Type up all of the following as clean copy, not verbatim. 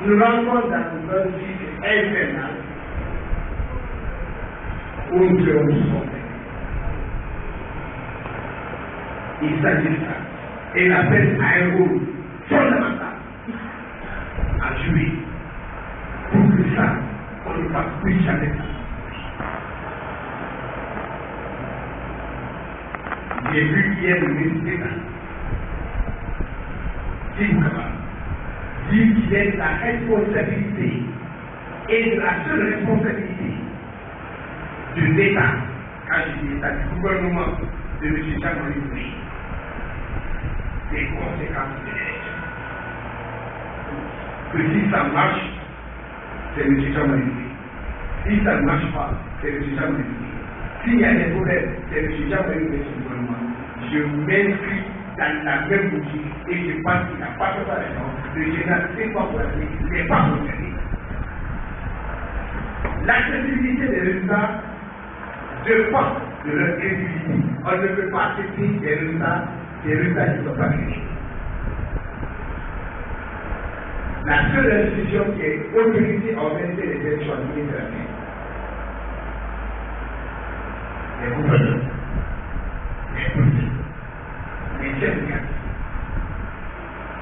nous rentrons dans un cycle infernal où nous devons nous sauver. Il s'agit de ça. Et l'appel a un rôle fondamental à jouer pour que ça, on ne fasse plus jamais ça. J'ai vu hier le ministre d'État, dit qu'il est de la responsabilité et de la seule responsabilité de l'État, quand je dis l'État, du gouvernement de M. Jean-Marie, des conséquences de l'élection. Que si ça marche, c'est M. Jean-Marie. Si ça ne marche pas, c'est M. Jean-Marie. S'il y a des problèmes, c'est M. Jean-Marie de ce gouvernement. Je m'inscris dans la même boutique et je pense qu'il n'a pas fait sa raison. Le général n'est pas concerné, n'est pas concerné. L'accessibilité des résultats dépend de leur crédibilité. On ne peut pas accepter des résultats qui ne sont pas crédibles. La seule institution qui est autorisée à organiser les élections administratives, les gouverneurs, les policiers, les syndicats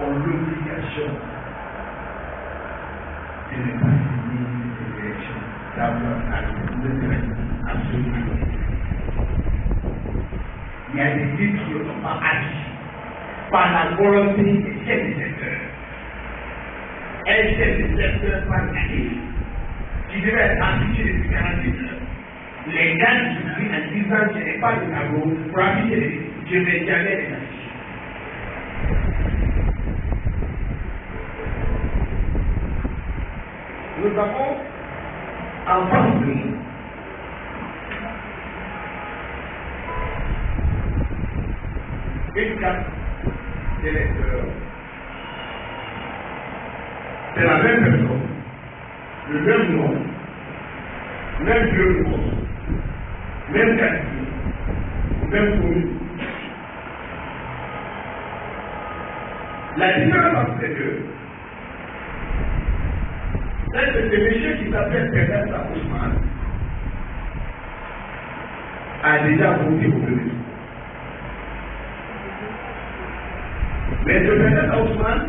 ont l'obligation de ne pas signer ces élections d'avoir absolument. Il y a des titres qui ne sont pas acquis par la volonté des chefs des secteurs. Un chef de secteur pas acquis qui devait être appliqué depuis 48 heures. Les gars qui disent en disant que je n'ai pas de tableau pour appliquer, je ne vais jamais les afficher. Nous avons en face de nous une carte d'électeurs. C'est la même personne, le même nom, même lieu de vote, même quartier, même commune. La différence entre ces deux, c'est que ce monsieur qui s'appelle Pédestre Ousmane a déjà voté pour le monsieur. Mais ce Pédestre Ousmane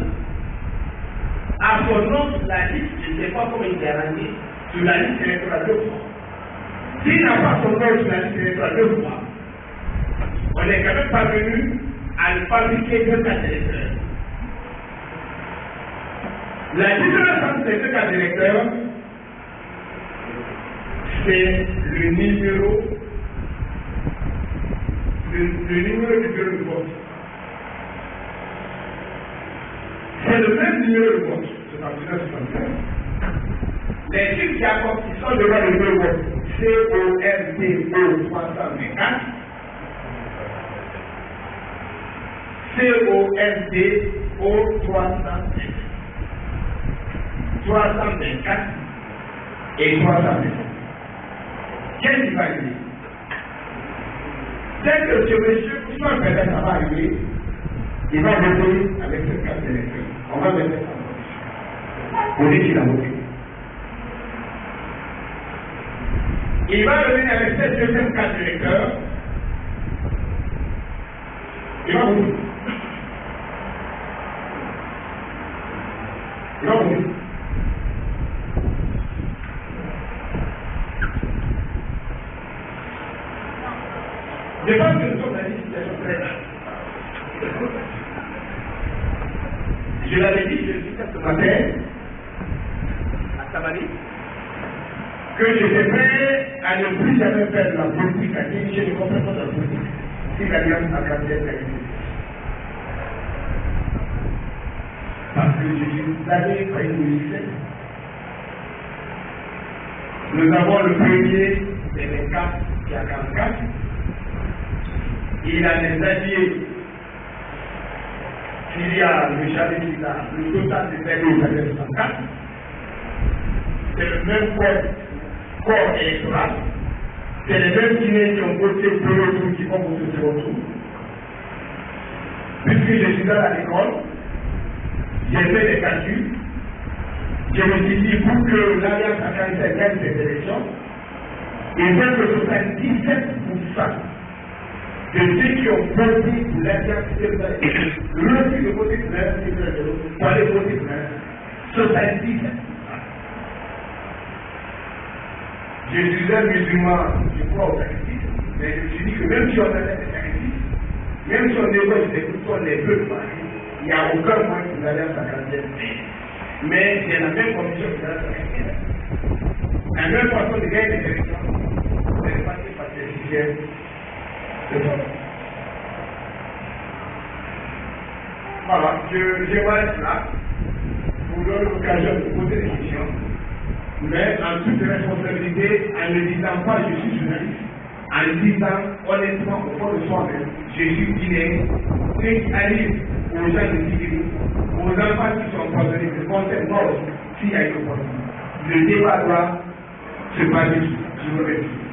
a son nom sur la liste, je ne sais pas comment il est rendu, sur la liste électorale 2 fois. S'il n'a pas son nom sur la liste électorale 2 fois, on n'est quand même pas venu à le fabriquer 2 cartes d'électeurs. La différence entre ces 2 cartes d'électeurs, c'est le numéro du bureau de vote. C'est le même numéro de vote, c'est en 1975. Les chiffres qui sont devant le numéro de vote, CORDO 324, CORDO 324 et 325. Qu'est-ce qui va arriver? Dès que ce monsieur, soit peut-être ça va arriver, il va voter avec cette carte d'électeur. On va mettre ça pour dire qu'il a voté. Il va revenir avec cette deuxième carte d'électeur. Il va voter. Il va voter. Je pense que nous sommes dans une situation très grave. Je l'avais dit, je le disais ce matin à Samani, que j'étais prêt à ne plus jamais faire de la politique à qui je ne comprends pas de la politique. Si l'alliance a gardé la vie. Parce que je suis l'année quand il nous avons le premier des 24 qui a 44. Il a des alliés. Il y a le Chalet qui a le total des alliés 64. C'est le même corps électoral. C'est les mêmes Guinéens qui ont voté pour le tour qui vont voter sur le tour. Puisque je suis dans l'école, j'ai fait des calculs. Je me suis dit, pour que l'Alliance Sacralisée gagne cette élection, il faut que 77% de ceux qui ont voté pour l'Alliance Sacralisée, le refus de voter pour l'Alliance Sacralisée, pour aller voter pour l'Alliance, 77%. Je suis un musulman, je crois au sacrifice, mais je me suis dit que même si on a des sacrifices, même si on négocie des coups, les peuples, il n'y a aucun moyen que l'Alliance Sacralisée. Mais c'est la même condition que l'Alliance Sacralisée. La même façon de gagner des élections, c'est passer par ces systèmes de vote. Voilà, je m'arrête là pour donner l'occasion de poser des questions. Mais en toute responsabilité, en ne disant pas je suis journaliste, en disant honnêtement au fond de soi-même, je suis guinéen, ce qui arrive aux gens de Guinée, aux enfants qui sont empoisonnés, de concerne mort s'il y a une opportunité. Le débat doit se baser sur. Je vous remercie.